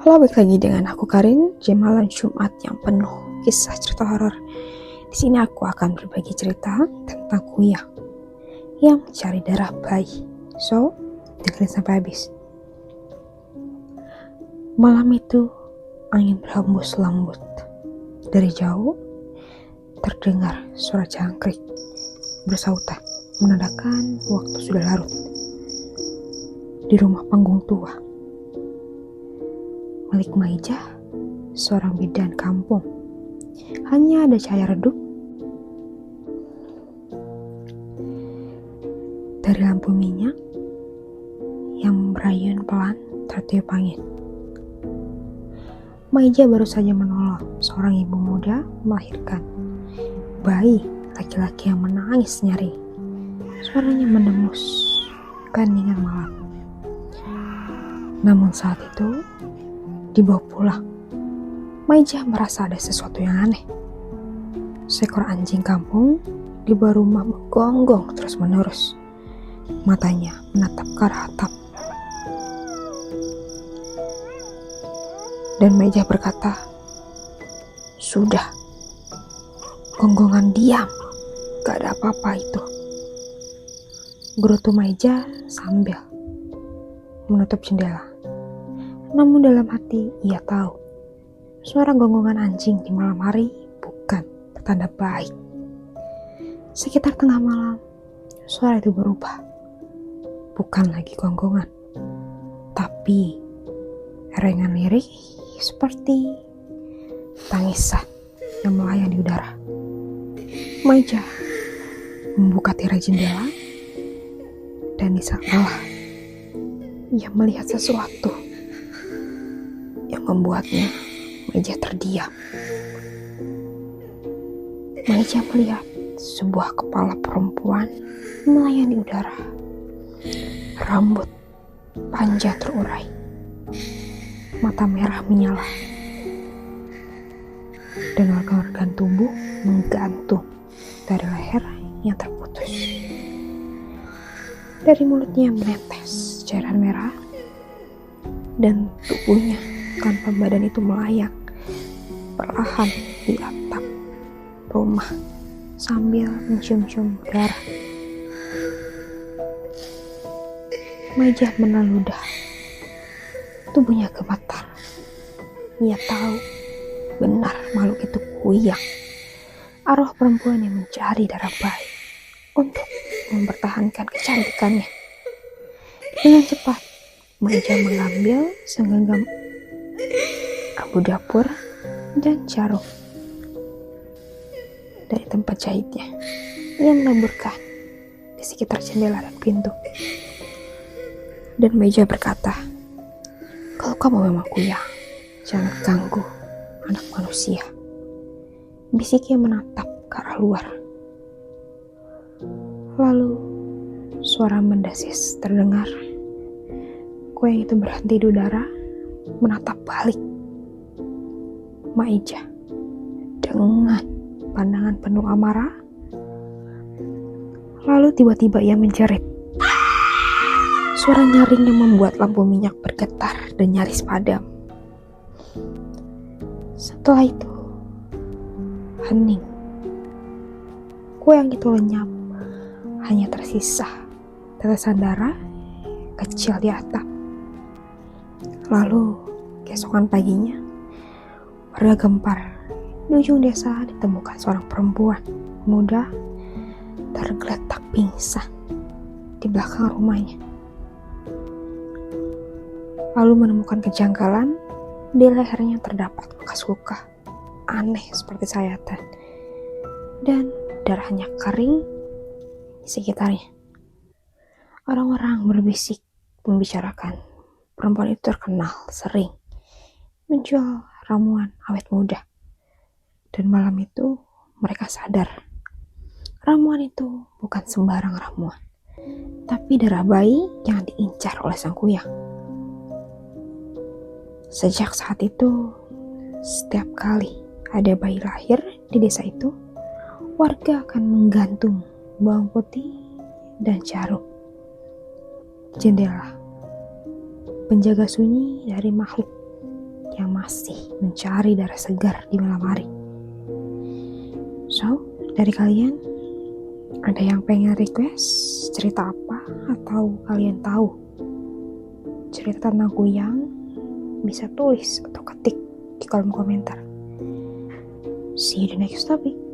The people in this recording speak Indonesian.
Halo, balik lagi dengan aku Karin di malam Jumat yang penuh kisah cerita horor. Di sini aku akan berbagi cerita tentang Kuya yang mencari darah bayi. So, dengerin sampai habis. Malam itu angin berhembus lembut. Dari jauh terdengar suara jangkrik bersautan menandakan waktu sudah larut. Di rumah panggung tua milik Maijah, seorang bidan kampung, hanya ada cahaya redup dari lampu minyak yang merayun pelan tertiup angin. Maijah baru saja menolong seorang ibu muda melahirkan bayi laki-laki yang menangis nyaring. Suaranya menembus keheningan malam. Namun saat itu dibawa pulang, Maijah merasa ada sesuatu yang aneh. Seekor anjing kampung di bawah rumah menggonggong terus-menerus. Matanya menatap ke arah atap. Dan Maijah berkata, "Sudah, gonggongan diam, gak ada apa-apa itu." Gerutu Maijah sambil menutup jendela. Namun dalam hati ia tahu, suara gonggongan anjing di malam hari bukan pertanda baik. Sekitar tengah malam, suara itu berubah. Bukan lagi gonggongan, tapi erengan lirik seperti tangisan yang melayang di udara. Maijah membuka tirai jendela, dan di saat lelah, ia melihat sesuatu yang membuatnya Maijah terdiam. Maijah melihat sebuah kepala perempuan melayang di udara. Rambut panjang terurai, mata merah menyala, dan organ-organ tubuh menggantung dari leher yang terputus. Dari mulutnya menetes cairan merah, dan tubuhnya tanpa badan itu melayang perlahan di atap rumah sambil mencium-cium udara. Maijah menelan ludah. Tubuhnya gemetar. Ia tahu benar makhluk itu Kuyang, arwah perempuan yang mencari darah bayi untuk mempertahankan kecantikannya. Dengan cepat Maijah mengambil segenggam abu dapur dan jarum dari tempat jahitnya. Ia menaburkan di sekitar jendela dan pintu. Dan Maijah berkata, "Kalau kamu memang Kuyang, jangan ganggu anak manusia." Bisiknya menatap ke arah luar. Lalu suara mendesis terdengar. Kuyang itu berhenti di udara, menatap balik Maijah dengan pandangan penuh amarah. Lalu tiba-tiba ia menjerit. Suara nyaring yang membuat lampu minyak bergetar dan nyaris padam. Setelah itu hening. Kuyang itu lenyap. Hanya tersisa tetesan darah kecil di atap. Lalu keesokan paginya, warga gempar di ujung desa ditemukan seorang perempuan muda tergeletak pingsan di belakang rumahnya. Lalu menemukan kejanggalan, di lehernya terdapat bekas luka aneh seperti sayatan, dan darahnya kering di sekitarnya. Orang-orang berbisik membicarakan perempuan itu terkenal sering menjual ramuan awet muda. Dan malam itu mereka sadar ramuan itu bukan sembarang ramuan, tapi darah bayi yang diincar oleh sang Kuyang. Sejak saat itu, setiap kali ada bayi lahir di desa itu, warga akan menggantung bawang putih dan jarum jendela, penjaga sunyi dari makhluk yang masih mencari darah segar di malam hari. So, dari kalian, ada yang pengen request cerita apa? Atau kalian tahu cerita tentang Kuyang? Bisa tulis atau ketik di kolom komentar. See you the next topic.